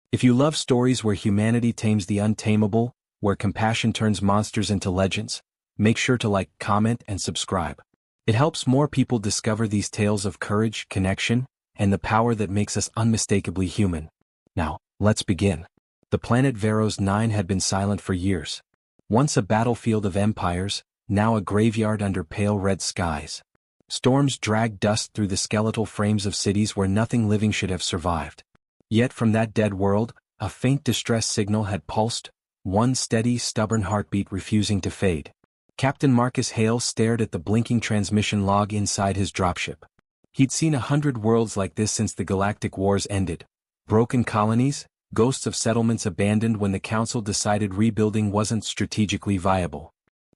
If you love stories where humanity tames the untamable, where compassion turns monsters into legends, make sure to like, comment, and subscribe. It helps more people discover these tales of courage, connection, and the power that makes us unmistakably human. Now, let's begin. The planet Varos 9 had been silent for years. Once a battlefield of empires, now a graveyard under pale red skies. Storms dragged dust through the skeletal frames of cities where nothing living should have survived. Yet from that dead world, a faint distress signal had pulsed, one steady, stubborn heartbeat refusing to fade. Captain Marcus Hale stared at the blinking transmission log inside his dropship. He'd seen 100 worlds like this since the galactic wars ended. Broken colonies, ghosts of settlements abandoned when the Council decided rebuilding wasn't strategically viable.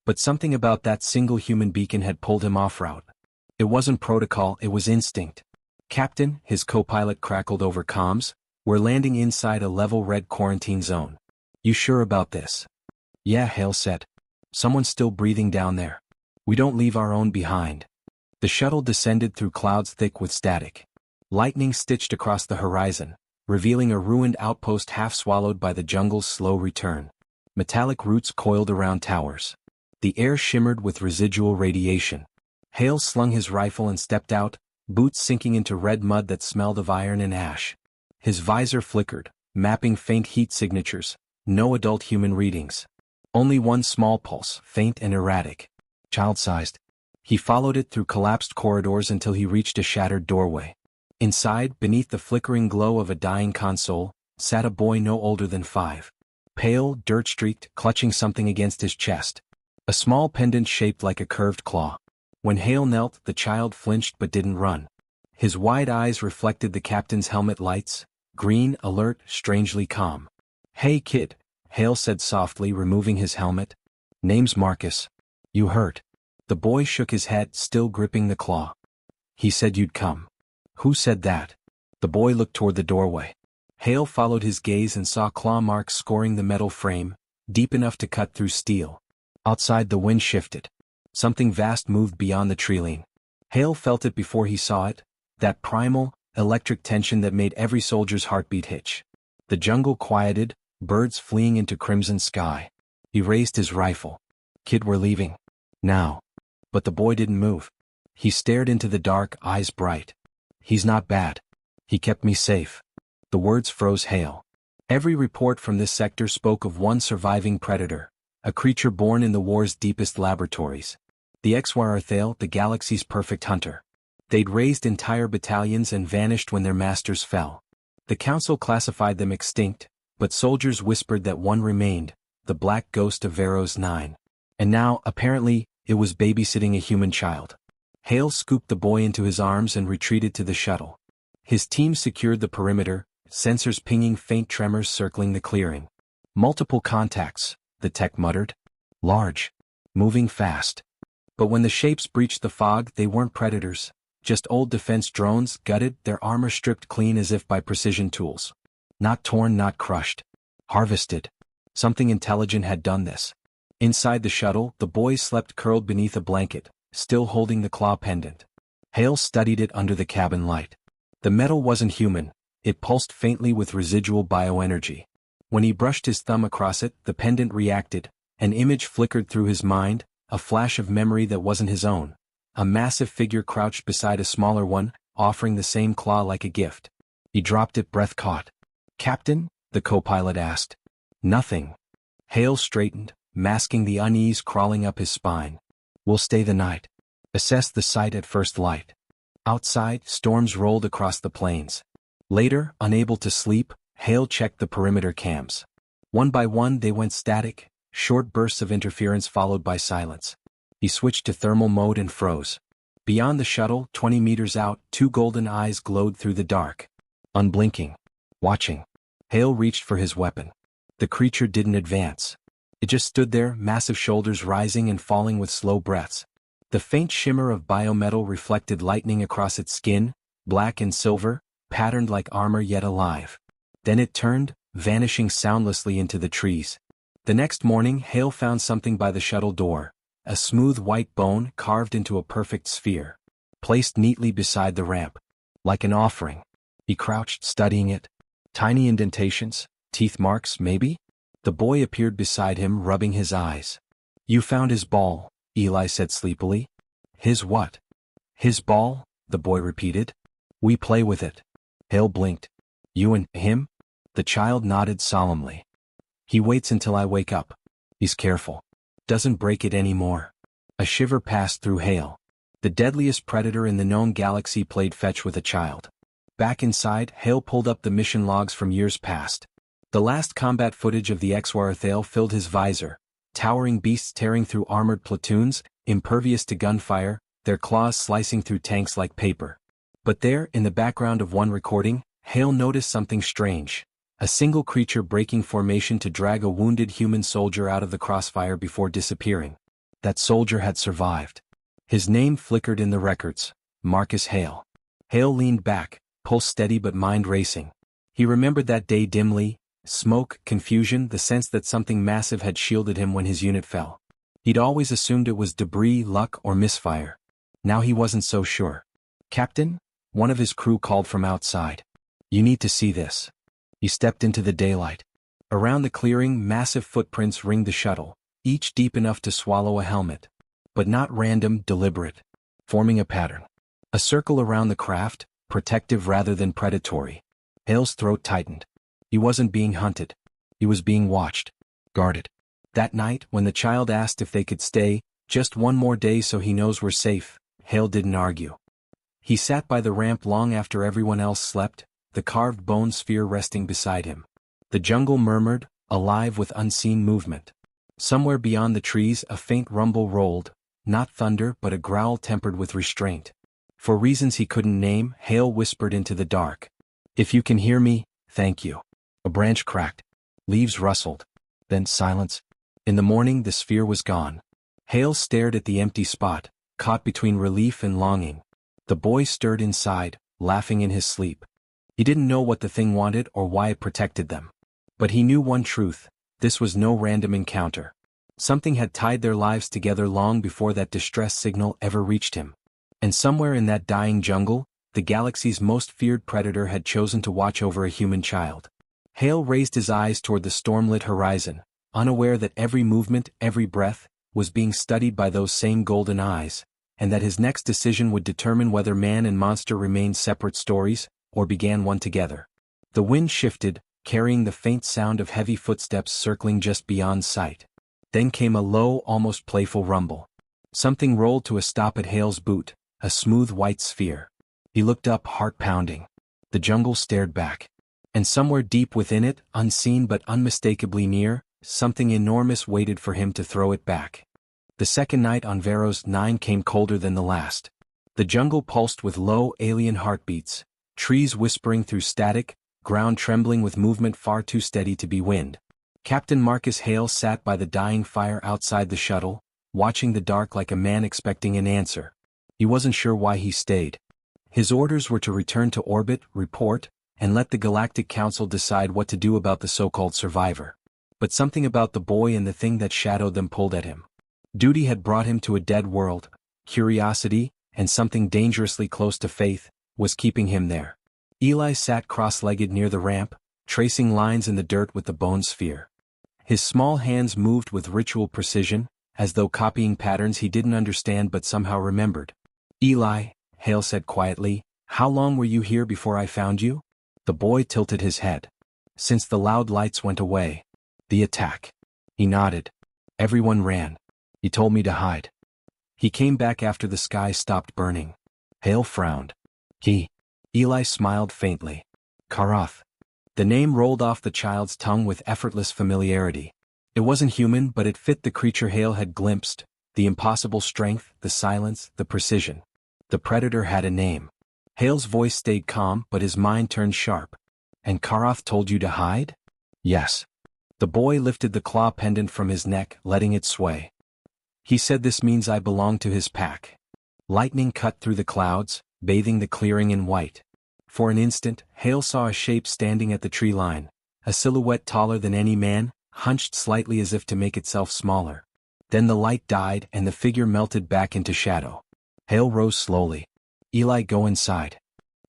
But something about that single human beacon had pulled him off route. It wasn't protocol, it was instinct. Captain, his co-pilot crackled over comms, we're landing inside a level red quarantine zone. You sure about this? Yeah, Hale said. Someone's still breathing down there. We don't leave our own behind. The shuttle descended through clouds thick with static. Lightning stitched across the horizon, revealing a ruined outpost half swallowed by the jungle's slow return. Metallic roots coiled around towers. The air shimmered with residual radiation. Hale slung his rifle and stepped out, boots sinking into red mud that smelled of iron and ash. His visor flickered, mapping faint heat signatures, no adult human readings. Only one small pulse, faint and erratic. Child-sized. He followed it through collapsed corridors until he reached a shattered doorway. Inside, beneath the flickering glow of a dying console, sat a boy no older than 5. Pale, dirt-streaked, clutching something against his chest. A small pendant shaped like a curved claw. When Hale knelt, the child flinched but didn't run. His wide eyes reflected the captain's helmet lights, green, alert, strangely calm. Hey kid, Hale said softly, removing his helmet. Name's Marcus. You hurt? The boy shook his head, still gripping the claw. He said you'd come. Who said that? The boy looked toward the doorway. Hale followed his gaze and saw claw marks scoring the metal frame, deep enough to cut through steel. Outside, the wind shifted. Something vast moved beyond the treeline. Hale felt it before he saw it, that primal, electric tension that made every soldier's heartbeat hitch. The jungle quieted, birds fleeing into crimson sky. He raised his rifle. Kid, we're leaving. Now. But the boy didn't move. He stared into the dark, eyes bright. He's not bad. He kept me safe. The words froze Hale. Every report from this sector spoke of one surviving predator, a creature born in the war's deepest laboratories. The Exwararthale, the galaxy's perfect hunter. They'd raised entire battalions and vanished when their masters fell. The Council classified them extinct, but soldiers whispered that one remained, the black ghost of Varos 9. And now, apparently, it was babysitting a human child. Hale scooped the boy into his arms and retreated to the shuttle. His team secured the perimeter, sensors pinging faint tremors circling the clearing. Multiple contacts, the tech muttered. Large. Moving fast. But when the shapes breached the fog, they weren't predators. Just old defense drones, gutted, their armor stripped clean as if by precision tools. Not torn, not crushed. Harvested. Something intelligent had done this. Inside the shuttle, the boys slept curled beneath a blanket, still holding the claw pendant. Hale studied it under the cabin light. The metal wasn't human, it pulsed faintly with residual bioenergy. When he brushed his thumb across it, the pendant reacted, an image flickered through his mind, a flash of memory that wasn't his own. A massive figure crouched beside a smaller one, offering the same claw like a gift. He dropped it, breath caught. Captain? The co-pilot asked. Nothing. Hale straightened, masking the unease crawling up his spine. We'll stay the night. Assess the site at first light. Outside, storms rolled across the plains. Later, unable to sleep, Hale checked the perimeter cams. One by one they went static, short bursts of interference followed by silence. He switched to thermal mode and froze. Beyond the shuttle, 20 meters out, 2 golden eyes glowed through the dark. Unblinking. Watching. Hale reached for his weapon. The creature didn't advance. It just stood there, massive shoulders rising and falling with slow breaths. The faint shimmer of biometal reflected lightning across its skin, black and silver, patterned like armor yet alive. Then it turned, vanishing soundlessly into the trees. The next morning, Hale found something by the shuttle door, a smooth white bone carved into a perfect sphere, placed neatly beside the ramp. Like an offering. He crouched, studying it. Tiny indentations, teeth marks, maybe? The boy appeared beside him, rubbing his eyes. You found his ball, Eli said sleepily. His what? His ball, the boy repeated. We play with it. Hale blinked. You and him? The child nodded solemnly. He waits until I wake up. He's careful. Doesn't break it anymore. A shiver passed through Hale. The deadliest predator in the known galaxy played fetch with a child. Back inside, Hale pulled up the mission logs from years past. The last combat footage of the Exwarathale filled his visor. Towering beasts tearing through armored platoons, impervious to gunfire, their claws slicing through tanks like paper. But there, in the background of one recording, Hale noticed something strange. A single creature breaking formation to drag a wounded human soldier out of the crossfire before disappearing. That soldier had survived. His name flickered in the records, Marcus Hale. Hale leaned back, pulse steady but mind racing. He remembered that day dimly, smoke, confusion, the sense that something massive had shielded him when his unit fell. He'd always assumed it was debris, luck, or misfire. Now he wasn't so sure. Captain? One of his crew called from outside. You need to see this. He stepped into the daylight. Around the clearing, massive footprints ringed the shuttle, each deep enough to swallow a helmet. But not random, deliberate. Forming a pattern. A circle around the craft, protective rather than predatory. Hale's throat tightened. He wasn't being hunted. He was being watched. Guarded. That night, when the child asked if they could stay, just one more day so he knows we're safe, Hale didn't argue. He sat by the ramp long after everyone else slept, the carved bone sphere resting beside him. The jungle murmured, alive with unseen movement. Somewhere beyond the trees a faint rumble rolled, not thunder but a growl tempered with restraint. For reasons he couldn't name, Hale whispered into the dark. If you can hear me, thank you. A branch cracked. Leaves rustled. Then silence. In the morning the sphere was gone. Hale stared at the empty spot, caught between relief and longing. The boy stirred inside, laughing in his sleep. He didn't know what the thing wanted or why it protected them. But he knew one truth, this was no random encounter. Something had tied their lives together long before that distress signal ever reached him. And somewhere in that dying jungle, the galaxy's most feared predator had chosen to watch over a human child. Hale raised his eyes toward the storm-lit horizon, unaware that every movement, every breath, was being studied by those same golden eyes, and that his next decision would determine whether man and monster remained separate stories, or began one together. The wind shifted, carrying the faint sound of heavy footsteps circling just beyond sight. Then came a low, almost playful rumble. Something rolled to a stop at Hale's boot, a smooth white sphere. He looked up, heart pounding. The jungle stared back. And somewhere deep within it, unseen but unmistakably near, something enormous waited for him to throw it back. The second night on Varos 9 came colder than the last. The jungle pulsed with low, alien heartbeats, trees whispering through static, ground trembling with movement far too steady to be wind. Captain Marcus Hale sat by the dying fire outside the shuttle, watching the dark like a man expecting an answer. He wasn't sure why he stayed. His orders were to return to orbit, report, and let the Galactic Council decide what to do about the so-called survivor. But something about the boy and the thing that shadowed them pulled at him. Duty had brought him to a dead world. Curiosity, and something dangerously close to faith, was keeping him there. Eli sat cross-legged near the ramp, tracing lines in the dirt with the bone sphere. His small hands moved with ritual precision, as though copying patterns he didn't understand but somehow remembered. Eli, Hale said quietly, how long were you here before I found you? The boy tilted his head. Since the loud lights went away. The attack. He nodded. Everyone ran. He told me to hide. He came back after the sky stopped burning. Hale frowned. Eli smiled faintly. Karath. The name rolled off the child's tongue with effortless familiarity. It wasn't human, but it fit the creature Hale had glimpsed, the impossible strength, the silence, the precision. The predator had a name. Hale's voice stayed calm, but his mind turned sharp. And Karath told you to hide? Yes. The boy lifted the claw pendant from his neck, letting it sway. He said this means I belong to his pack. Lightning cut through the clouds, bathing the clearing in white. For an instant, Hale saw a shape standing at the tree line, a silhouette taller than any man, hunched slightly as if to make itself smaller. Then the light died and the figure melted back into shadow. Hale rose slowly. Eli, go inside.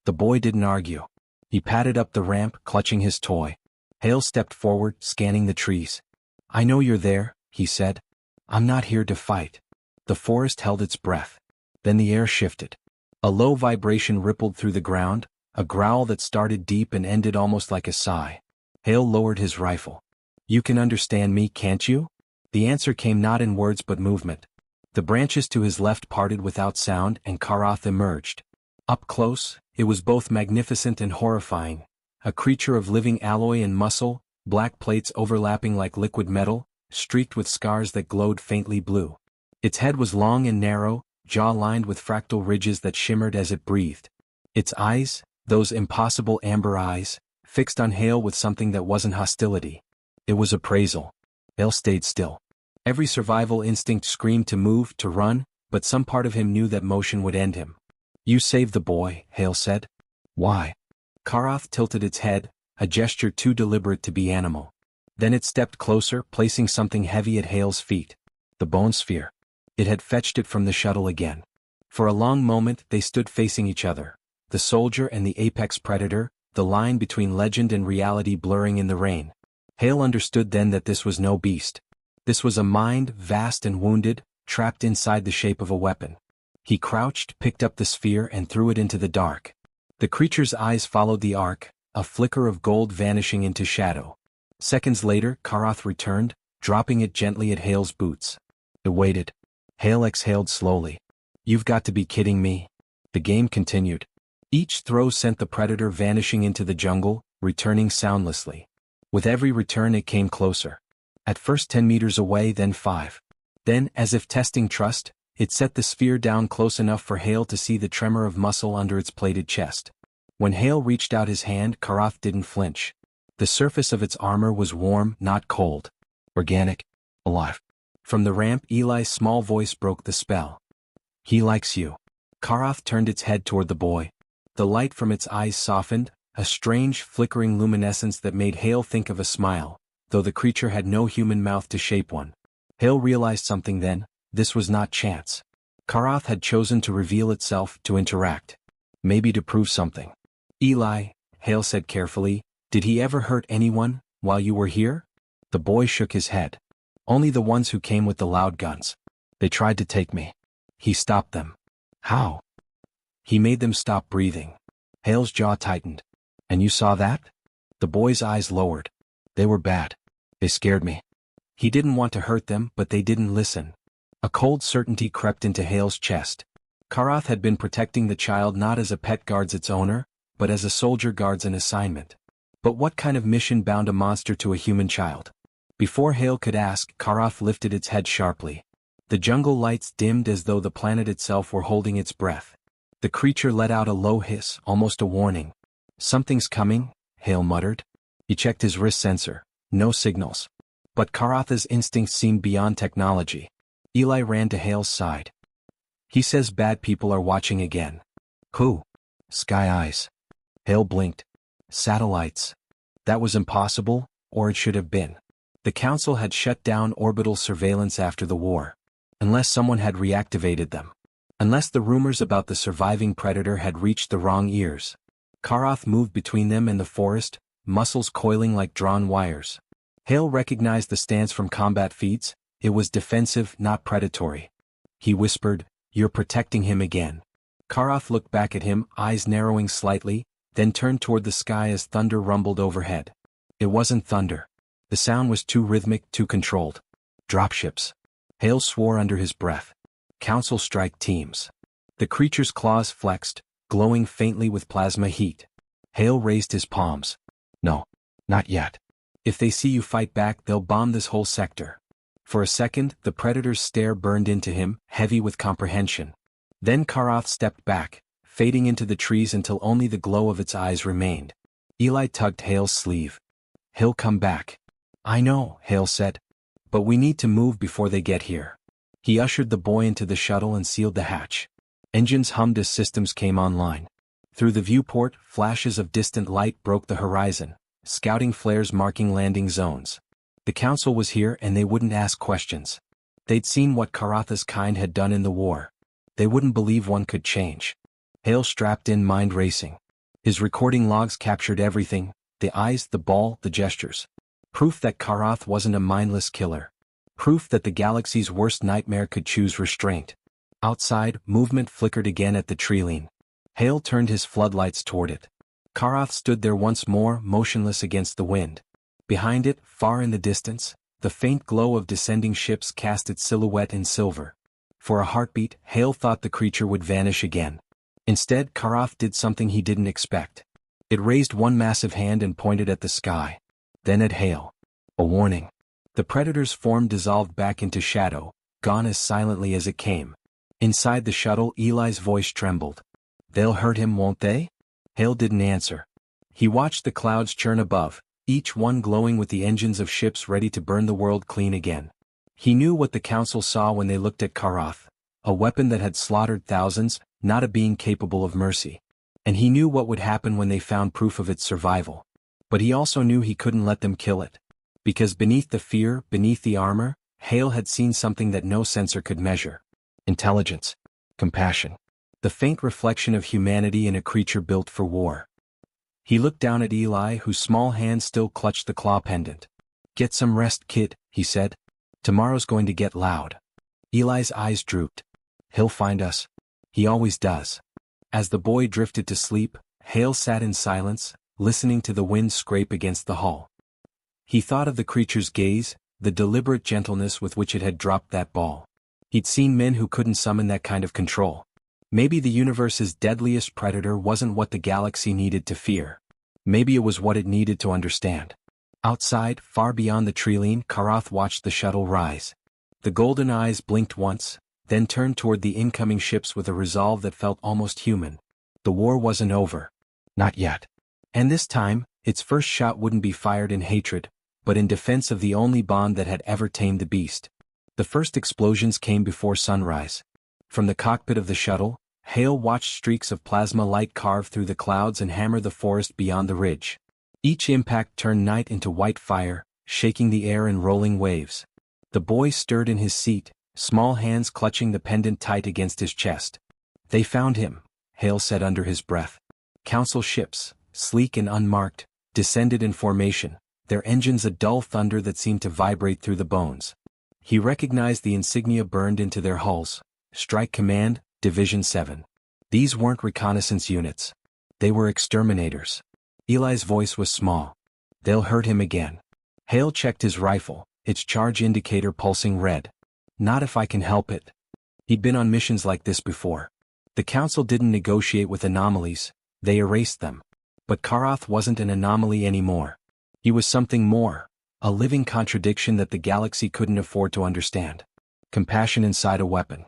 The boy didn't argue. He padded up the ramp, clutching his toy. Hale stepped forward, scanning the trees. "I know you're there," he said. "I'm not here to fight." The forest held its breath. Then the air shifted. A low vibration rippled through the ground, a growl that started deep and ended almost like a sigh. Hale lowered his rifle. "You can understand me, can't you?" The answer came not in words but movement. The branches to his left parted without sound and Karath emerged. Up close, it was both magnificent and horrifying. A creature of living alloy and muscle, black plates overlapping like liquid metal, streaked with scars that glowed faintly blue. Its head was long and narrow, jaw lined with fractal ridges that shimmered as it breathed. Its eyes, those impossible amber eyes, fixed on Hale with something that wasn't hostility. It was appraisal. Hale stayed still. Every survival instinct screamed to move, to run, but some part of him knew that motion would end him. "You saved the boy," Hale said. "Why?" Karath tilted its head, a gesture too deliberate to be animal. Then it stepped closer, placing something heavy at Hale's feet. The bone sphere. It had fetched it from the shuttle again. For a long moment they stood facing each other, the soldier and the apex predator, the line between legend and reality blurring in the rain. Hale understood then that this was no beast. This was a mind, vast and wounded, trapped inside the shape of a weapon. He crouched, picked up the sphere and threw it into the dark. The creature's eyes followed the arc, a flicker of gold vanishing into shadow. Seconds later, Karath returned, dropping it gently at Hale's boots. It waited. Hale exhaled slowly. "You've got to be kidding me." The game continued. Each throw sent the predator vanishing into the jungle, returning soundlessly. With every return it came closer. At first 10 meters away, then 5. Then, as if testing trust, it set the sphere down close enough for Hale to see the tremor of muscle under its plated chest. When Hale reached out his hand, Karath didn't flinch. The surface of its armor was warm, not cold. Organic. Alive. From the ramp, Eli's small voice broke the spell. "He likes you." Karath turned its head toward the boy. The light from its eyes softened, a strange, flickering luminescence that made Hale think of a smile, though the creature had no human mouth to shape one. Hale realized something then. This was not chance. Karath had chosen to reveal itself, to interact. Maybe to prove something. "Eli," Hale said carefully, "did he ever hurt anyone, while you were here?" The boy shook his head. "Only the ones who came with the loud guns. They tried to take me. He stopped them." "How?" "He made them stop breathing." Hale's jaw tightened. "And you saw that?" The boy's eyes lowered. "They were bad. They scared me." He didn't want to hurt them, but they didn't listen. A cold certainty crept into Hale's chest. Karath had been protecting the child not as a pet guards its owner, but as a soldier guards an assignment. But what kind of mission bound a monster to a human child? Before Hale could ask, Karath lifted its head sharply. The jungle lights dimmed as though the planet itself were holding its breath. The creature let out a low hiss, almost a warning. "Something's coming," Hale muttered. He checked his wrist sensor. No signals. But Karath's instincts seemed beyond technology. Eli ran to Hale's side. "He says bad people are watching again." "Who?" "Sky Eyes." Hale blinked. "Satellites." That was impossible, or it should have been. The Council had shut down orbital surveillance after the war. Unless someone had reactivated them. Unless the rumors about the surviving predator had reached the wrong ears. Karath moved between them and the forest, muscles coiling like drawn wires. Hale recognized the stance from combat feats. It was defensive, not predatory. He whispered, "You're protecting him again." Karath looked back at him, eyes narrowing slightly, then turned toward the sky as thunder rumbled overhead. It wasn't thunder. The sound was too rhythmic, too controlled. Dropships. Hale swore under his breath. Council strike teams. The creature's claws flexed, glowing faintly with plasma heat. Hale raised his palms. "No. Not yet. If they see you fight back, they'll bomb this whole sector." For a second, the predator's stare burned into him, heavy with comprehension. Then Karath stepped back, fading into the trees until only the glow of its eyes remained. Eli tugged Hale's sleeve. "He'll come back." "I know," Hale said. "But we need to move before they get here." He ushered the boy into the shuttle and sealed the hatch. Engines hummed as systems came online. Through the viewport, flashes of distant light broke the horizon, scouting flares marking landing zones. The Council was here and they wouldn't ask questions. They'd seen what Karath's kind had done in the war. They wouldn't believe one could change. Hale strapped in, mind racing. His recording logs captured everything: the eyes, the ball, the gestures. Proof that Karath wasn't a mindless killer. Proof that the galaxy's worst nightmare could choose restraint. Outside, movement flickered again at the treeline. Hale turned his floodlights toward it. Karath stood there once more, motionless against the wind. Behind it, far in the distance, the faint glow of descending ships cast its silhouette in silver. For a heartbeat, Hale thought the creature would vanish again. Instead, Karath did something he didn't expect. It raised one massive hand and pointed at the sky. Then at Hale. A warning. The predator's form dissolved back into shadow, gone as silently as it came. Inside the shuttle, Eli's voice trembled. "They'll hurt him, won't they?" Hale didn't answer. He watched the clouds churn above, each one glowing with the engines of ships ready to burn the world clean again. He knew what the Council saw when they looked at Karath, a weapon that had slaughtered thousands, not a being capable of mercy. And he knew what would happen when they found proof of its survival. But he also knew he couldn't let them kill it. Because beneath the fear, beneath the armor, Hale had seen something that no sensor could measure. Intelligence. Compassion. The faint reflection of humanity in a creature built for war. He looked down at Eli, whose small hand still clutched the claw pendant. "Get some rest, kid," he said. "Tomorrow's going to get loud." Eli's eyes drooped. "He'll find us. He always does." As the boy drifted to sleep, Hale sat in silence, listening to the wind scrape against the hull. He thought of the creature's gaze, the deliberate gentleness with which it had dropped that ball. He'd seen men who couldn't summon that kind of control. Maybe the universe's deadliest predator wasn't what the galaxy needed to fear. Maybe it was what it needed to understand. Outside, far beyond the treeline, Karath watched the shuttle rise. The golden eyes blinked once, then turned toward the incoming ships with a resolve that felt almost human. The war wasn't over. Not yet. And this time, its first shot wouldn't be fired in hatred, but in defense of the only bond that had ever tamed the beast. The first explosions came before sunrise. From the cockpit of the shuttle, Hale watched streaks of plasma light carve through the clouds and hammer the forest beyond the ridge. Each impact turned night into white fire, shaking the air in rolling waves. The boy stirred in his seat, small hands clutching the pendant tight against his chest. "They found him," Hale said under his breath. Council ships, sleek and unmarked, descended in formation, their engines a dull thunder that seemed to vibrate through the bones. He recognized the insignia burned into their hulls: Strike Command, Division 7. These weren't reconnaissance units. They were exterminators. Eli's voice was small. "They'll hurt him again." Hale checked his rifle, its charge indicator pulsing red. "Not if I can help it." He'd been on missions like this before. The Council didn't negotiate with anomalies, they erased them. But Karath wasn't an anomaly anymore. He was something more, a living contradiction that the galaxy couldn't afford to understand. Compassion inside a weapon.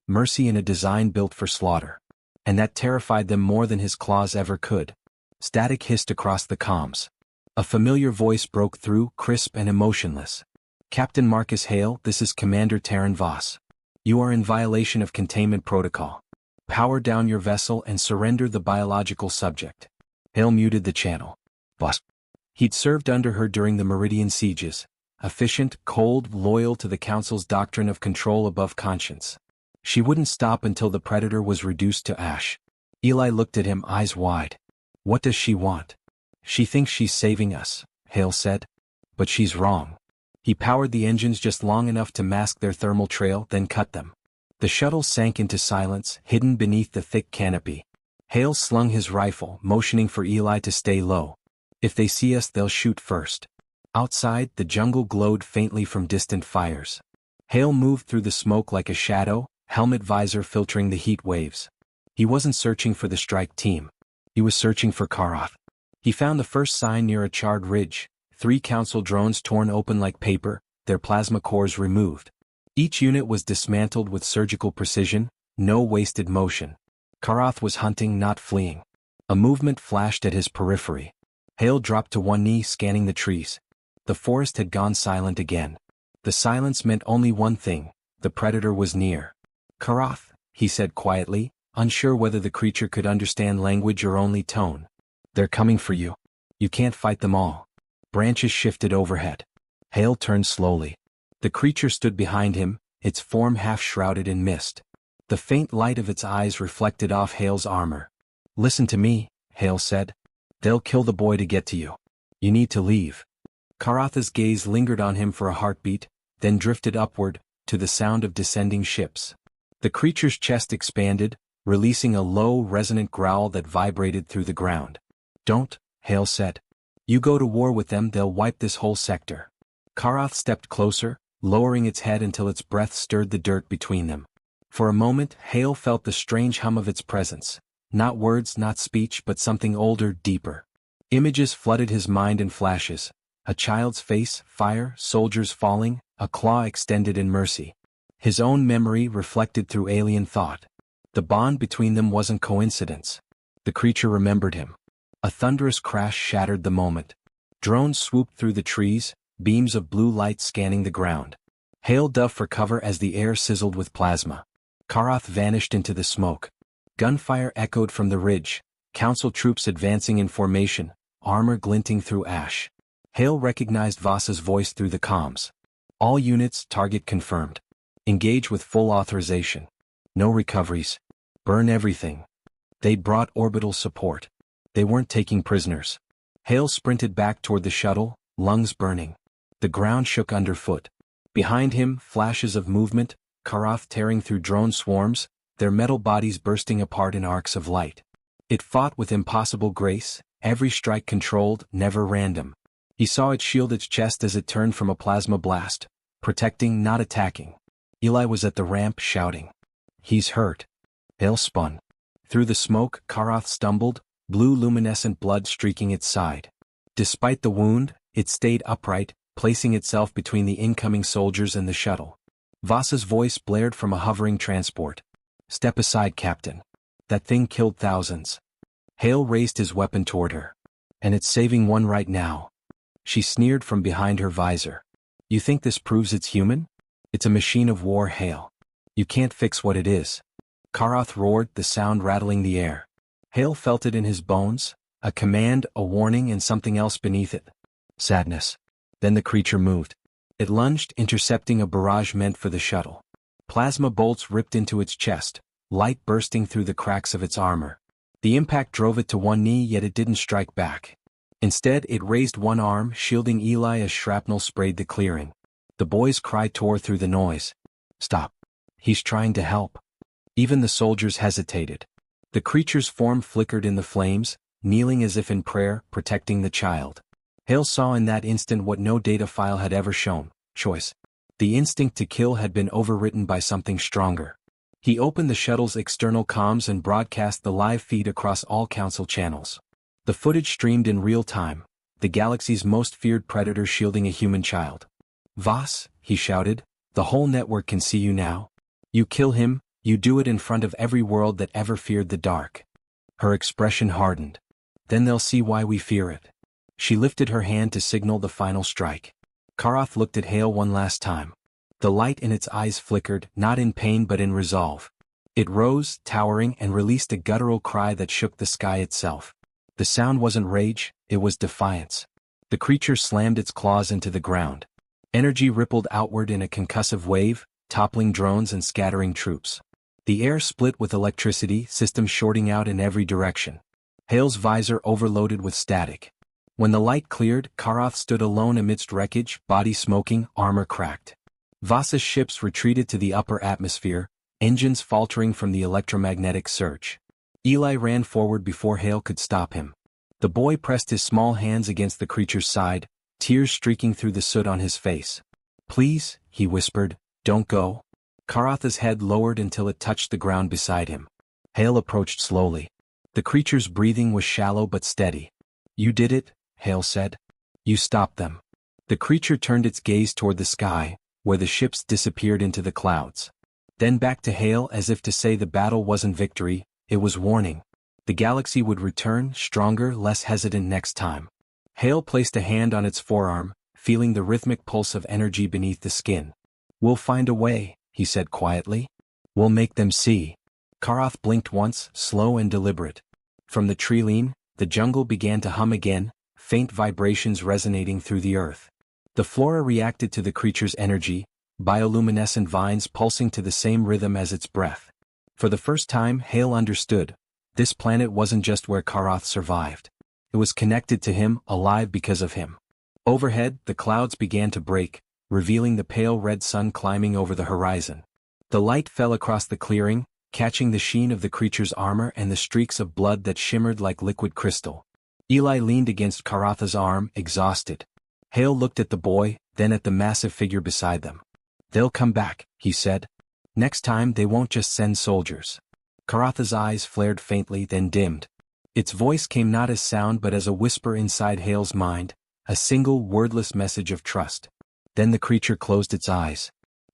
Mercy in a design built for slaughter. And that terrified them more than his claws ever could. Static hissed across the comms. A familiar voice broke through, crisp and emotionless. "Captain Marcus Hale, this is Commander Terran Voss. You are in violation of containment protocol. Power down your vessel and surrender the biological subject." Hale muted the channel. "Boss." He'd served under her during the Meridian sieges. Efficient, cold, loyal to the Council's doctrine of control above conscience. She wouldn't stop until the predator was reduced to ash. Eli looked at him, eyes wide. "What does she want?" "She thinks she's saving us," Hale said. "But she's wrong." He powered the engines just long enough to mask their thermal trail, then cut them. The shuttle sank into silence, hidden beneath the thick canopy. Hale slung his rifle, motioning for Eli to stay low. "If they see us, they'll shoot first." Outside, the jungle glowed faintly from distant fires. Hale moved through the smoke like a shadow, helmet visor filtering the heat waves. He wasn't searching for the strike team. He was searching for Karath. He found the first sign near a charred ridge: 3 Council drones torn open like paper, their plasma cores removed. Each unit was dismantled with surgical precision, no wasted motion. Karath was hunting, not fleeing. A movement flashed at his periphery. Hale dropped to one knee, scanning the trees. The forest had gone silent again. The silence meant only one thing: the predator was near. "Karath," he said quietly, unsure whether the creature could understand language or only tone. "They're coming for you. You can't fight them all." Branches shifted overhead. Hale turned slowly. The creature stood behind him, its form half shrouded in mist. The faint light of its eyes reflected off Hale's armor. "Listen to me," Hale said. "They'll kill the boy to get to you. You need to leave." Karatha's gaze lingered on him for a heartbeat, then drifted upward, to the sound of descending ships. The creature's chest expanded, releasing a low, resonant growl that vibrated through the ground. "Don't," Hale said. "You go to war with them, they'll wipe this whole sector." Karath stepped closer, lowering its head until its breath stirred the dirt between them. For a moment, Hale felt the strange hum of its presence. Not words, not speech, but something older, deeper. Images flooded his mind in flashes. A child's face, fire, soldiers falling, a claw extended in mercy. His own memory reflected through alien thought. The bond between them wasn't coincidence. The creature remembered him. A thunderous crash shattered the moment. Drones swooped through the trees, beams of blue light scanning the ground. Hale dove for cover as the air sizzled with plasma. Karath vanished into the smoke. Gunfire echoed from the ridge, council troops advancing in formation, armor glinting through ash. Hale recognized Vasa's voice through the comms. "All units, target confirmed. Engage with full authorization. No recoveries. Burn everything." They'd brought orbital support. They weren't taking prisoners. Hale sprinted back toward the shuttle, lungs burning. The ground shook underfoot. Behind him, flashes of movement, Karath tearing through drone swarms, their metal bodies bursting apart in arcs of light. It fought with impossible grace, every strike controlled, never random. He saw it shield its chest as it turned from a plasma blast, protecting, not attacking. Eli was at the ramp shouting. "He's hurt." Hale spun. Through the smoke, Karath stumbled, blue luminescent blood streaking its side. Despite the wound, it stayed upright, placing itself between the incoming soldiers and the shuttle. Vasa's voice blared from a hovering transport. "Step aside, Captain. That thing killed thousands." Hale raised his weapon toward her. "And it's saving one right now." She sneered from behind her visor. "You think this proves it's human? It's a machine of war, Hale. You can't fix what it is." Karath roared, the sound rattling the air. Hale felt it in his bones, a command, a warning, and something else beneath it. Sadness. Then the creature moved. It lunged, intercepting a barrage meant for the shuttle. Plasma bolts ripped into its chest, light bursting through the cracks of its armor. The impact drove it to one knee, yet it didn't strike back. Instead, it raised one arm, shielding Eli as shrapnel sprayed the clearing. The boy's cry tore through the noise. "Stop. He's trying to help." Even the soldiers hesitated. The creature's form flickered in the flames, kneeling as if in prayer, protecting the child. Hale saw in that instant what no data file had ever shown: choice. The instinct to kill had been overwritten by something stronger. He opened the shuttle's external comms and broadcast the live feed across all council channels. The footage streamed in real time, the galaxy's most feared predator shielding a human child. "Vas," he shouted, "the whole network can see you now. You kill him, you do it in front of every world that ever feared the dark." Her expression hardened. "Then they'll see why we fear it." She lifted her hand to signal the final strike. Karath looked at Hale one last time. The light in its eyes flickered, not in pain but in resolve. It rose, towering, and released a guttural cry that shook the sky itself. The sound wasn't rage, it was defiance. The creature slammed its claws into the ground. Energy rippled outward in a concussive wave, toppling drones and scattering troops. The air split with electricity, systems shorting out in every direction. Hale's visor overloaded with static. When the light cleared, Karath stood alone amidst wreckage, body smoking, armor cracked. Vasa's ships retreated to the upper atmosphere, engines faltering from the electromagnetic surge. Eli ran forward before Hale could stop him. The boy pressed his small hands against the creature's side, tears streaking through the soot on his face. "Please," he whispered, "don't go." Karatha's head lowered until it touched the ground beside him. Hale approached slowly. The creature's breathing was shallow but steady. "You did it," Hale said. "You stopped them." The creature turned its gaze toward the sky, where the ships disappeared into the clouds. Then back to Hale as if to say the battle wasn't victory, it was warning. The galaxy would return, stronger, less hesitant next time. Hale placed a hand on its forearm, feeling the rhythmic pulse of energy beneath the skin. "We'll find a way," he said quietly. "We'll make them see." Karath blinked once, slow and deliberate. From the tree-line, the jungle began to hum again, faint vibrations resonating through the earth. The flora reacted to the creature's energy, bioluminescent vines pulsing to the same rhythm as its breath. For the first time, Hale understood. This planet wasn't just where Karath survived. It was connected to him, alive because of him. Overhead, the clouds began to break, revealing the pale red sun climbing over the horizon. The light fell across the clearing, catching the sheen of the creature's armor and the streaks of blood that shimmered like liquid crystal. Eli leaned against Karatha's arm, exhausted. Hale looked at the boy, then at the massive figure beside them. "They'll come back," he said. "Next time they won't just send soldiers." Karatha's eyes flared faintly, then dimmed. Its voice came not as sound but as a whisper inside Hale's mind, a single wordless message of trust. Then the creature closed its eyes.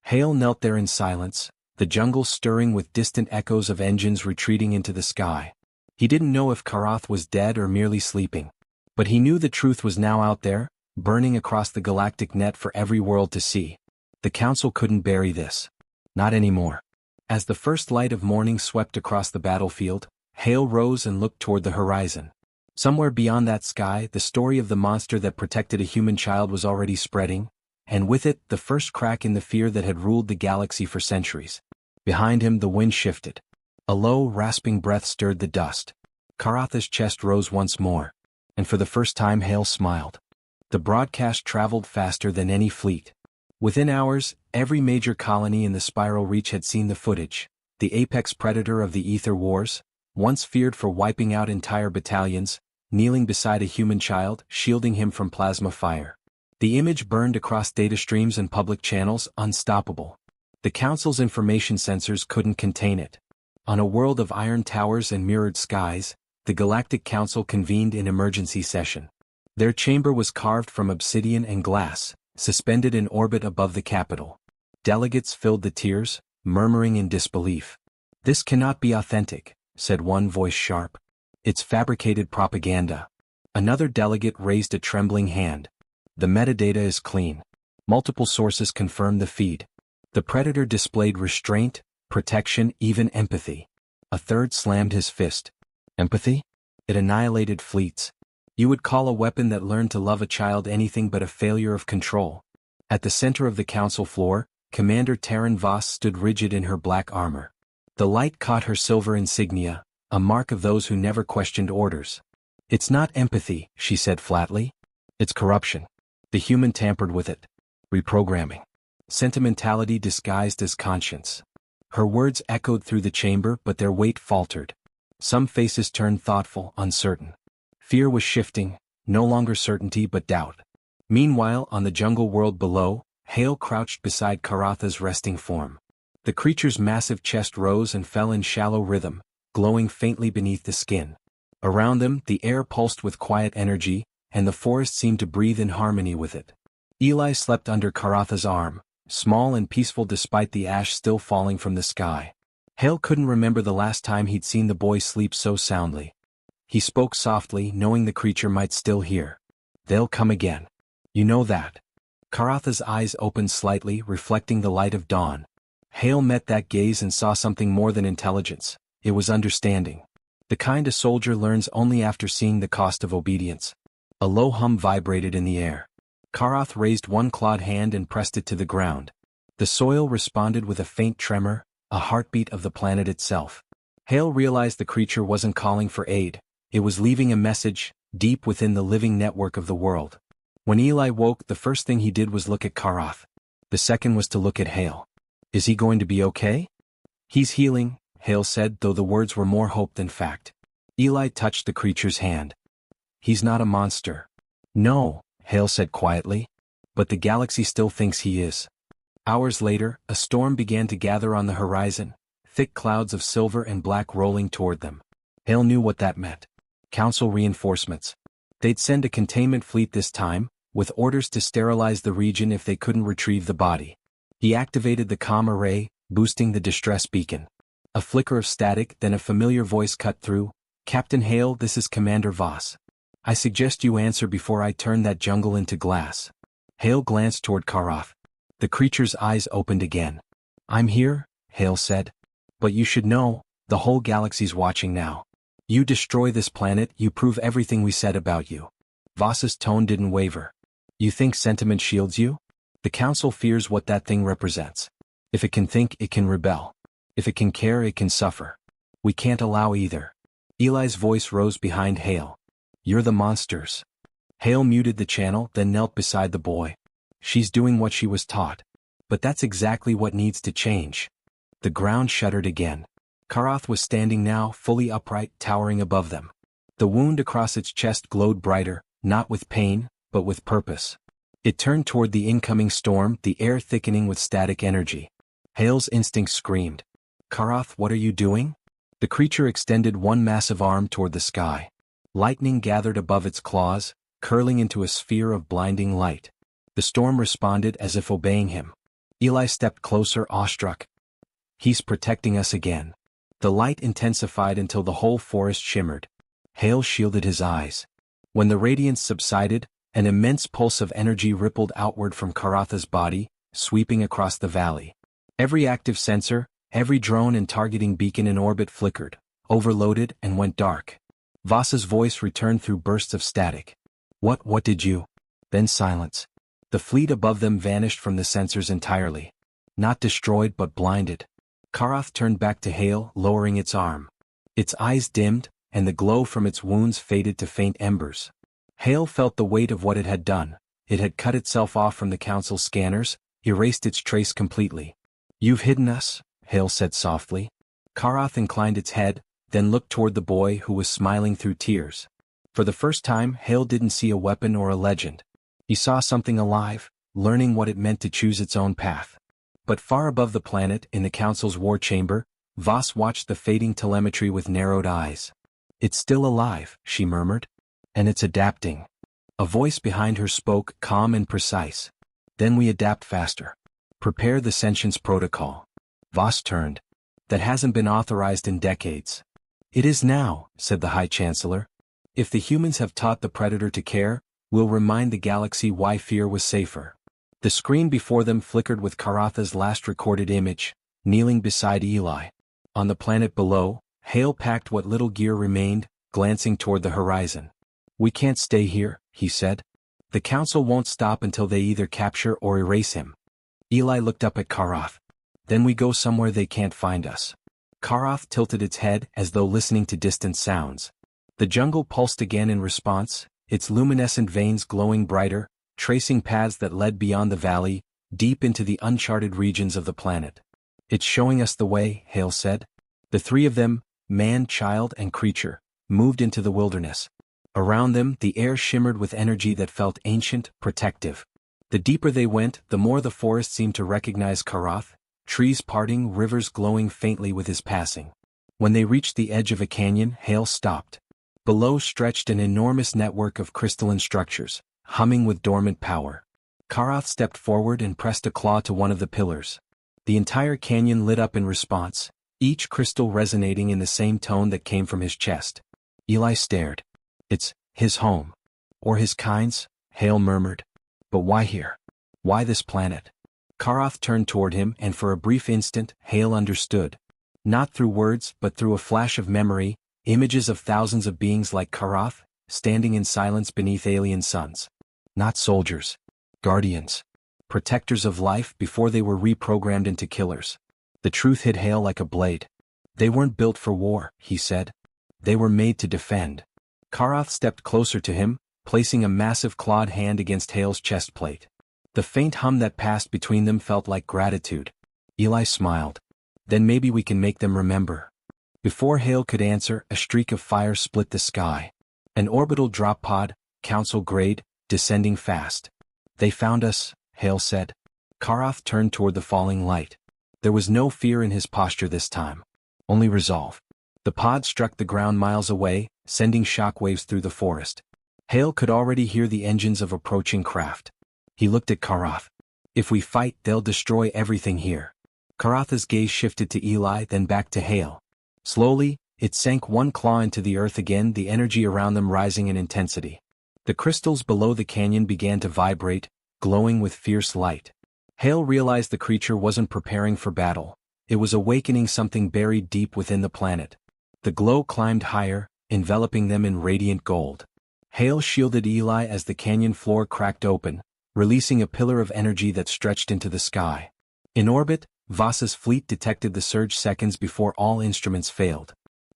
Hale knelt there in silence, the jungle stirring with distant echoes of engines retreating into the sky. He didn't know if Karath was dead or merely sleeping. But he knew the truth was now out there, burning across the galactic net for every world to see. The Council couldn't bury this. Not anymore. As the first light of morning swept across the battlefield, Hale rose and looked toward the horizon. Somewhere beyond that sky, the story of the monster that protected a human child was already spreading, and with it, the first crack in the fear that had ruled the galaxy for centuries. Behind him, the wind shifted. A low, rasping breath stirred the dust. Karatha's chest rose once more, and for the first time Hale smiled. The broadcast traveled faster than any fleet. Within hours, every major colony in the Spiral Reach had seen the footage. The apex predator of the Ether Wars, once feared for wiping out entire battalions, kneeling beside a human child, shielding him from plasma fire. The image burned across data streams and public channels, unstoppable. The Council's information sensors couldn't contain it. On a world of iron towers and mirrored skies, the Galactic Council convened in emergency session. Their chamber was carved from obsidian and glass, suspended in orbit above the capital. Delegates filled the tiers, murmuring in disbelief. "This cannot be authentic," said one voice sharp. "It's fabricated propaganda." Another delegate raised a trembling hand. "The metadata is clean. Multiple sources confirm the feed." The predator displayed restraint, protection, even empathy. A third slammed his fist. "Empathy? It annihilated fleets. You would call a weapon that learned to love a child anything but a failure of control." At the center of the council floor, Commander Taryn Voss stood rigid in her black armor. The light caught her silver insignia, a mark of those who never questioned orders. "It's not empathy," she said flatly. "It's corruption. The human tampered with it. Reprogramming. Sentimentality disguised as conscience." Her words echoed through the chamber, but their weight faltered. Some faces turned thoughtful, uncertain. Fear was shifting, no longer certainty but doubt. Meanwhile, on the jungle world below, Hale crouched beside Karatha's resting form. The creature's massive chest rose and fell in shallow rhythm, glowing faintly beneath the skin. Around them, the air pulsed with quiet energy, and the forest seemed to breathe in harmony with it. Eli slept under Karatha's arm, small and peaceful despite the ash still falling from the sky. Hale couldn't remember the last time he'd seen the boy sleep so soundly. He spoke softly, knowing the creature might still hear. "They'll come again. You know that." Karatha's eyes opened slightly, reflecting the light of dawn. Hale met that gaze and saw something more than intelligence. It was understanding. The kind a soldier learns only after seeing the cost of obedience. A low hum vibrated in the air. Karath raised one clawed hand and pressed it to the ground. The soil responded with a faint tremor, a heartbeat of the planet itself. Hale realized the creature wasn't calling for aid. It was leaving a message, deep within the living network of the world. When Eli woke, the first thing he did was look at Karath. The second was to look at Hale. "Is he going to be okay?" "He's healing," Hale said, though the words were more hope than fact. Eli touched the creature's hand. "He's not a monster." "No," Hale said quietly. "But the galaxy still thinks he is." Hours later, a storm began to gather on the horizon, thick clouds of silver and black rolling toward them. Hale knew what that meant. Council reinforcements. They'd send a containment fleet this time, with orders to sterilize the region if they couldn't retrieve the body. He activated the comm array, boosting the distress beacon. A flicker of static, then a familiar voice cut through. "Captain Hale, this is Commander Voss. I suggest you answer before I turn that jungle into glass." Hale glanced toward Karath. The creature's eyes opened again. "I'm here," Hale said. "But you should know, the whole galaxy's watching now. You destroy this planet, you prove everything we said about you." Voss's tone didn't waver. "You think sentiment shields you? The Council fears what that thing represents. If it can think, it can rebel. If it can care, it can suffer. We can't allow either." Eli's voice rose behind Hale. "You're the monsters." Hale muted the channel, then knelt beside the boy. "She's doing what she was taught. But that's exactly what needs to change." The ground shuddered again. Karath was standing now, fully upright, towering above them. The wound across its chest glowed brighter, not with pain, but with purpose. It turned toward the incoming storm, the air thickening with static energy. Hale's instinct screamed. "Karath, what are you doing?" The creature extended one massive arm toward the sky. Lightning gathered above its claws, curling into a sphere of blinding light. The storm responded as if obeying him. Eli stepped closer, awestruck. "He's protecting us again." The light intensified until the whole forest shimmered. Hale shielded his eyes. When the radiance subsided, an immense pulse of energy rippled outward from Karatha's body, sweeping across the valley. Every active sensor, every drone and targeting beacon in orbit flickered, overloaded, and went dark. Voss's voice returned through bursts of static. What did you?" Then silence. The fleet above them vanished from the sensors entirely. Not destroyed but blinded. Karath turned back to Hale, lowering its arm. Its eyes dimmed, and the glow from its wounds faded to faint embers. Hale felt the weight of what it had done. It had cut itself off from the Council's scanners, erased its trace completely. "You've hidden us," Hale said softly. Karath inclined its head, then looked toward the boy who was smiling through tears. For the first time, Hale didn't see a weapon or a legend. He saw something alive, learning what it meant to choose its own path. But far above the planet, in the Council's war chamber, Voss watched the fading telemetry with narrowed eyes. "It's still alive," she murmured. "And it's adapting." A voice behind her spoke, calm and precise. "Then we adapt faster. Prepare the sentience protocol." Voss turned. "That hasn't been authorized in decades." "It is now," said the High Chancellor. "If the humans have taught the Predator to care, we'll remind the galaxy why fear was safer." The screen before them flickered with Karatha's last recorded image, kneeling beside Eli. On the planet below, Hale packed what little gear remained, glancing toward the horizon. "We can't stay here," he said. "The Council won't stop until they either capture or erase him." Eli looked up at Karath. "Then we go somewhere they can't find us." Karath tilted its head as though listening to distant sounds. The jungle pulsed again in response, its luminescent veins glowing brighter, tracing paths that led beyond the valley, deep into the uncharted regions of the planet. "It's showing us the way," Hale said. The three of them, man, child, and creature, moved into the wilderness. Around them, the air shimmered with energy that felt ancient, protective. The deeper they went, the more the forest seemed to recognize Karath, trees parting, rivers glowing faintly with his passing. When they reached the edge of a canyon, Hale stopped. Below stretched an enormous network of crystalline structures, humming with dormant power. Karath stepped forward and pressed a claw to one of the pillars. The entire canyon lit up in response, each crystal resonating in the same tone that came from his chest. Eli stared. "It's his home. Or his kind's," Hale murmured. "But why here? Why this planet?" Karath turned toward him, and for a brief instant, Hale understood. Not through words, but through a flash of memory, images of thousands of beings like Karath, standing in silence beneath alien suns. Not soldiers. Guardians. Protectors of life before they were reprogrammed into killers. The truth hit Hale like a blade. "They weren't built for war," he said. "They were made to defend." Karath stepped closer to him, placing a massive clawed hand against Hale's chest plate. The faint hum that passed between them felt like gratitude. Eli smiled. "Then maybe we can make them remember." Before Hale could answer, a streak of fire split the sky. An orbital drop pod, Council grade, descending fast. "They found us," Hale said. Karath turned toward the falling light. There was no fear in his posture this time. Only resolve. The pod struck the ground miles away, sending shockwaves through the forest. Hale could already hear the engines of approaching craft. He looked at Karath. "If we fight, they'll destroy everything here." Karatha's gaze shifted to Eli, then back to Hale. Slowly, it sank one claw into the earth again, the energy around them rising in intensity. The crystals below the canyon began to vibrate, glowing with fierce light. Hale realized the creature wasn't preparing for battle. It was awakening something buried deep within the planet. The glow climbed higher, enveloping them in radiant gold. Hale shielded Eli as the canyon floor cracked open, releasing a pillar of energy that stretched into the sky. In orbit, Voss's fleet detected the surge seconds before all instruments failed.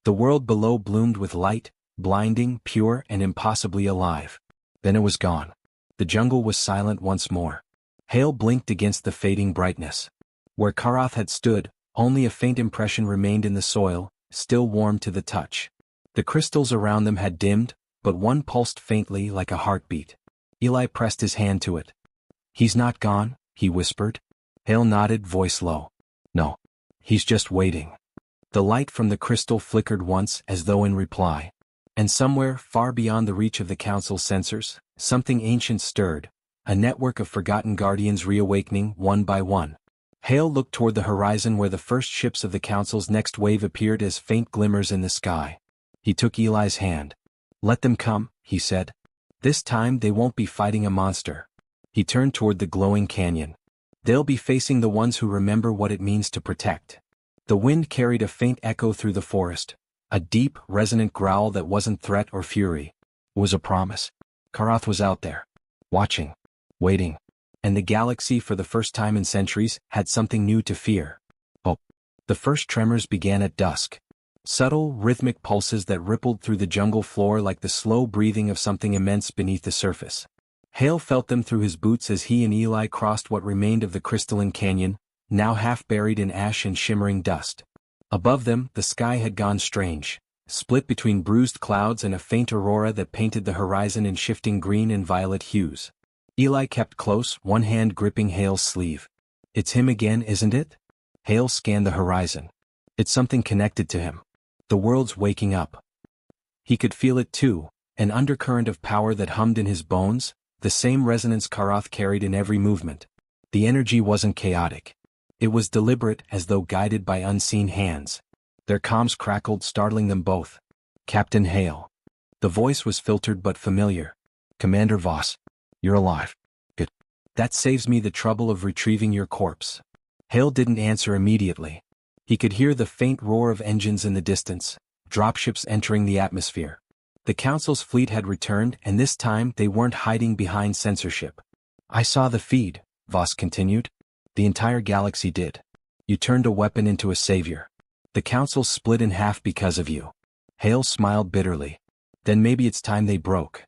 The world below bloomed with light, blinding, pure, and impossibly alive. Then it was gone. The jungle was silent once more. Hale blinked against the fading brightness. Where Karath had stood, only a faint impression remained in the soil, still warm to the touch. The crystals around them had dimmed, but one pulsed faintly like a heartbeat. Eli pressed his hand to it. "He's not gone," he whispered. Hale nodded, voice low. "No. He's just waiting." The light from the crystal flickered once as though in reply. And somewhere, far beyond the reach of the Council's sensors, something ancient stirred, a network of forgotten guardians reawakening one by one. Hale looked toward the horizon where the first ships of the Council's next wave appeared as faint glimmers in the sky. He took Eli's hand. "Let them come," he said. "This time they won't be fighting a monster." He turned toward the glowing canyon. "They'll be facing the ones who remember what it means to protect." The wind carried a faint echo through the forest, a deep, resonant growl that wasn't threat or fury. It was a promise. Karath was out there, watching, waiting. And the galaxy, for the first time in centuries, had something new to fear. Hope. The first tremors began at dusk. Subtle, rhythmic pulses that rippled through the jungle floor like the slow breathing of something immense beneath the surface. Hale felt them through his boots as he and Eli crossed what remained of the crystalline canyon, now half buried in ash and shimmering dust. Above them, the sky had gone strange, split between bruised clouds and a faint aurora that painted the horizon in shifting green and violet hues. Eli kept close, one hand gripping Hale's sleeve. "It's him again, isn't it?" Hale scanned the horizon. It's something connected to him. The world's waking up. He could feel it too, an undercurrent of power that hummed in his bones, the same resonance Karath carried in every movement. The energy wasn't chaotic. It was deliberate, as though guided by unseen hands. Their comms crackled, startling them both. "Captain Hale." The voice was filtered but familiar. "Commander Voss. You're alive. Good. That saves me the trouble of retrieving your corpse." Hale didn't answer immediately. He could hear the faint roar of engines in the distance, dropships entering the atmosphere. The Council's fleet had returned, and this time they weren't hiding behind censorship. "I saw the feed," Voss continued. "The entire galaxy did. You turned a weapon into a savior. The Council split in half because of you." Hale smiled bitterly. "Then maybe it's time they broke."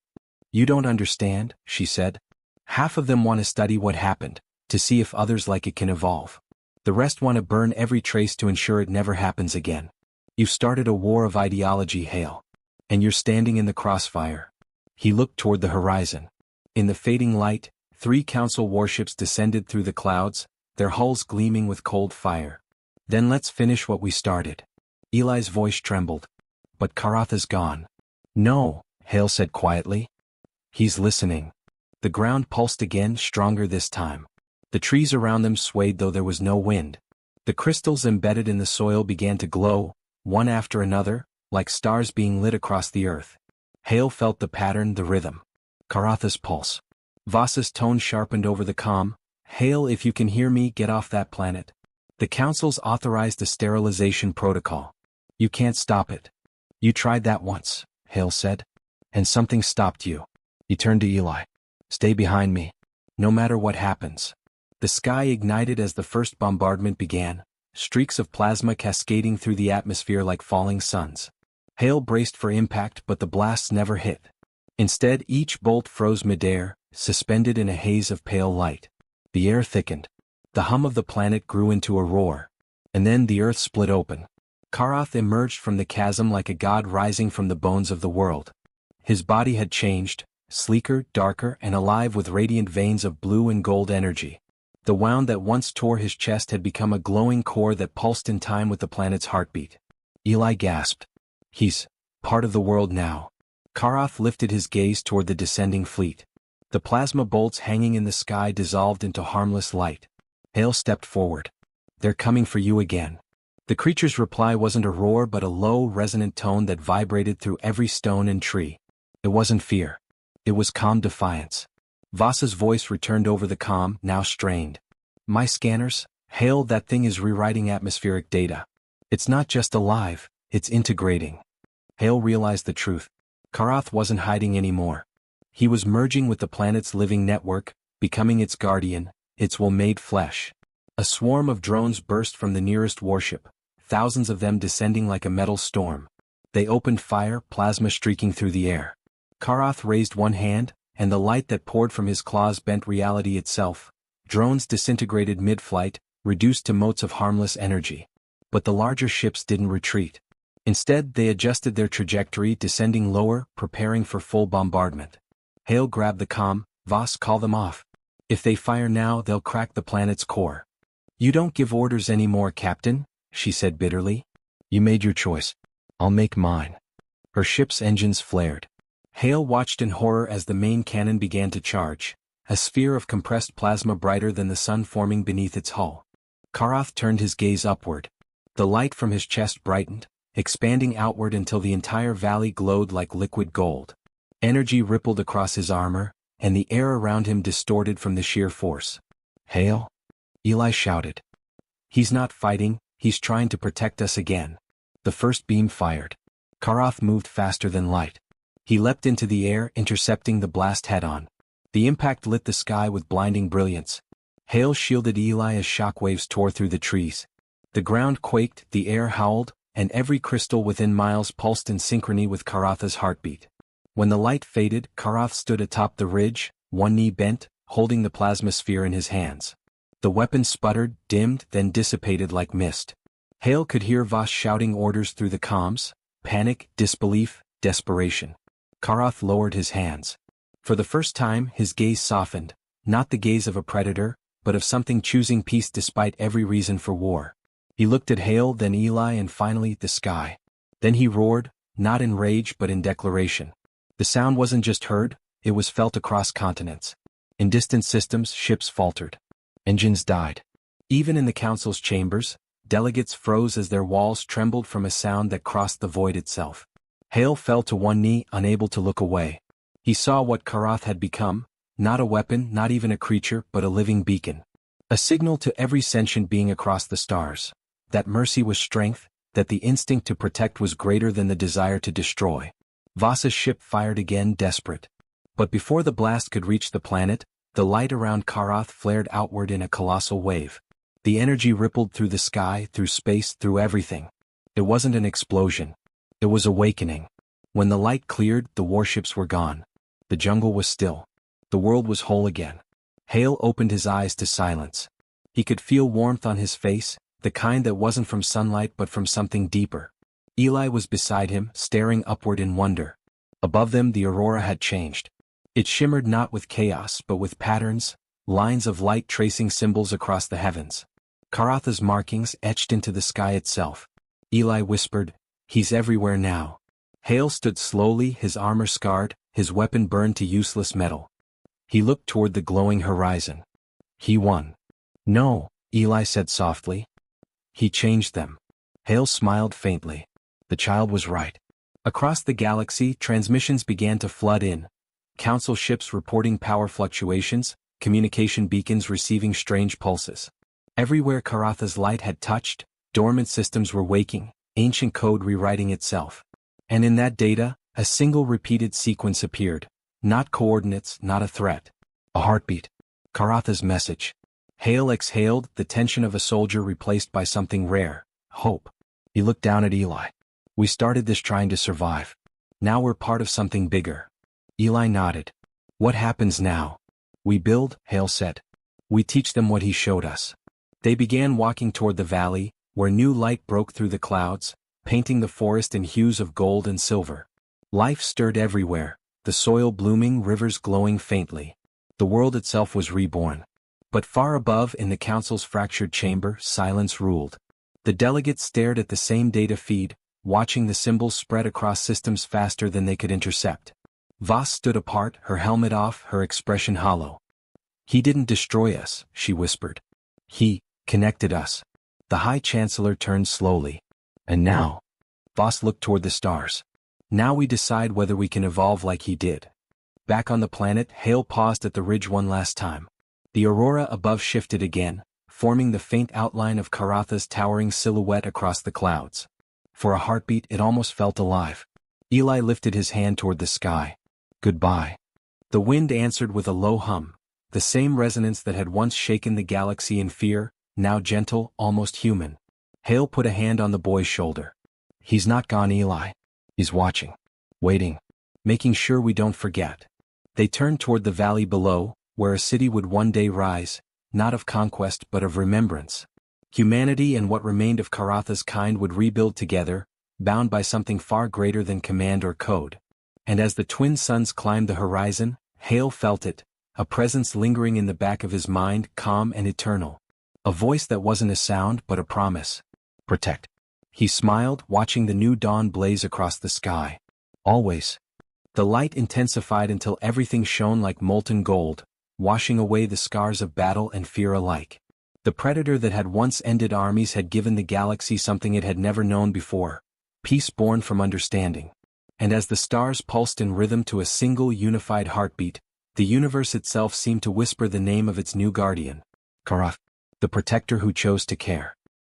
"You don't understand," she said. "Half of them want to study what happened, to see if others like it can evolve. The rest want to burn every trace to ensure it never happens again. You've started a war of ideology, Hale. And you're standing in the crossfire." He looked toward the horizon. In the fading light, 3 Council warships descended through the clouds, their hulls gleaming with cold fire. "Then let's finish what we started." Eli's voice trembled. "But Karath is gone." "No," Hale said quietly. "He's listening." The ground pulsed again, stronger this time. The trees around them swayed though there was no wind. The crystals embedded in the soil began to glow, one after another, like stars being lit across the earth. Hale felt the pattern, the rhythm. Karatha's pulse. Voss's tone sharpened over the calm. "Hale, if you can hear me, get off that planet. The Council's authorized a sterilization protocol. You can't stop it." "You tried that once," Hale said. "And something stopped you." He turned to Eli. "Stay behind me. No matter what happens." The sky ignited as the first bombardment began, streaks of plasma cascading through the atmosphere like falling suns. Hale braced for impact, but the blasts never hit. Instead, each bolt froze midair, suspended in a haze of pale light. The air thickened. The hum of the planet grew into a roar. And then the earth split open. Karath emerged from the chasm like a god rising from the bones of the world. His body had changed, sleeker, darker, and alive with radiant veins of blue and gold energy. The wound that once tore his chest had become a glowing core that pulsed in time with the planet's heartbeat. Eli gasped. "He's part of the world now." Karath lifted his gaze toward the descending fleet. The plasma bolts hanging in the sky dissolved into harmless light. Hale stepped forward. "They're coming for you again." The creature's reply wasn't a roar but a low, resonant tone that vibrated through every stone and tree. It wasn't fear. It was calm defiance. Voss's voice returned over the comm, now strained. "My scanners, Hale, that thing is rewriting atmospheric data. It's not just alive, it's integrating." Hale realized the truth. Karath wasn't hiding anymore. He was merging with the planet's living network, becoming its guardian, its will made flesh. A swarm of drones burst from the nearest warship, thousands of them descending like a metal storm. They opened fire, plasma streaking through the air. Karath raised one hand, and the light that poured from his claws bent reality itself. Drones disintegrated mid-flight, reduced to motes of harmless energy. But the larger ships didn't retreat. Instead, they adjusted their trajectory, descending lower, preparing for full bombardment. Hale grabbed the comm. Voss, call them off. If they fire now, they'll crack the planet's core. You don't give orders anymore, Captain, she said bitterly. You made your choice. I'll make mine. Her ship's engines flared. Hale watched in horror as the main cannon began to charge, a sphere of compressed plasma brighter than the sun forming beneath its hull. Karath turned his gaze upward. The light from his chest brightened, expanding outward until the entire valley glowed like liquid gold. Energy rippled across his armor, and the air around him distorted from the sheer force. Hale? Eli shouted. He's not fighting, he's trying to protect us again. The first beam fired. Karath moved faster than light. He leapt into the air, intercepting the blast head-on. The impact lit the sky with blinding brilliance. Hale shielded Eli as shockwaves tore through the trees. The ground quaked, the air howled, and every crystal within miles pulsed in synchrony with Karatha's heartbeat. When the light faded, Karath stood atop the ridge, one knee bent, holding the plasma sphere in his hands. The weapon sputtered, dimmed, then dissipated like mist. Hale could hear Voss shouting orders through the comms: panic, disbelief, desperation. Karath lowered his hands. For the first time, his gaze softened, not the gaze of a predator, but of something choosing peace despite every reason for war. He looked at Hale, then Eli, and finally the sky. Then he roared, not in rage but in declaration. The sound wasn't just heard, it was felt across continents. In distant systems, ships faltered. Engines died. Even in the council's chambers, delegates froze as their walls trembled from a sound that crossed the void itself. Hale fell to one knee, unable to look away. He saw what Karath had become, not a weapon, not even a creature, but a living beacon. A signal to every sentient being across the stars. That mercy was strength, that the instinct to protect was greater than the desire to destroy. Voss's ship fired again, desperate. But before the blast could reach the planet, the light around Karath flared outward in a colossal wave. The energy rippled through the sky, through space, through everything. It wasn't an explosion. It was awakening. When the light cleared, the warships were gone. The jungle was still. The world was whole again. Hale opened his eyes to silence. He could feel warmth on his face, the kind that wasn't from sunlight but from something deeper. Eli was beside him, staring upward in wonder. Above them, the aurora had changed. It shimmered not with chaos but with patterns, lines of light tracing symbols across the heavens. Karatha's markings etched into the sky itself. Eli whispered, "He's everywhere now." Hale stood slowly, his armor scarred, his weapon burned to useless metal. He looked toward the glowing horizon. He won. No, Eli said softly. He changed them. Hale smiled faintly. The child was right. Across the galaxy, transmissions began to flood in. Council ships reporting power fluctuations, communication beacons receiving strange pulses. Everywhere Karatha's light had touched, dormant systems were waking, ancient code rewriting itself. And in that data, a single repeated sequence appeared. Not coordinates, not a threat. A heartbeat. Karatha's message. Hale exhaled, the tension of a soldier replaced by something rare. Hope. He looked down at Eli. We started this trying to survive. Now we're part of something bigger. Eli nodded. What happens now? We build, Hale said. We teach them what he showed us. They began walking toward the valley, where new light broke through the clouds, painting the forest in hues of gold and silver. Life stirred everywhere, the soil blooming, rivers glowing faintly. The world itself was reborn. But far above, in the council's fractured chamber, silence ruled. The delegates stared at the same data feed, watching the symbols spread across systems faster than they could intercept. Voss stood apart, her helmet off, her expression hollow. He didn't destroy us, she whispered. He connected us. The High Chancellor turned slowly. And now? Voss looked toward the stars. Now we decide whether we can evolve like he did. Back on the planet, Hale paused at the ridge one last time. The aurora above shifted again, forming the faint outline of Karatha's towering silhouette across the clouds. For a heartbeat, it almost felt alive. Eli lifted his hand toward the sky. Goodbye. The wind answered with a low hum, the same resonance that had once shaken the galaxy in fear, now gentle, almost human. Hale put a hand on the boy's shoulder. He's not gone, Eli. He's watching. Waiting. Making sure we don't forget. They turned toward the valley below, where a city would one day rise, not of conquest but of remembrance. Humanity and what remained of Karatha's kind would rebuild together, bound by something far greater than command or code. And as the twin suns climbed the horizon, Hale felt it, a presence lingering in the back of his mind, calm and eternal. A voice that wasn't a sound but a promise. Protect. He smiled, watching the new dawn blaze across the sky. Always. The light intensified until everything shone like molten gold, washing away the scars of battle and fear alike. The predator that had once ended armies had given the galaxy something it had never known before, peace born from understanding. And as the stars pulsed in rhythm to a single unified heartbeat, the universe itself seemed to whisper the name of its new guardian. Karath, the protector who chose to care.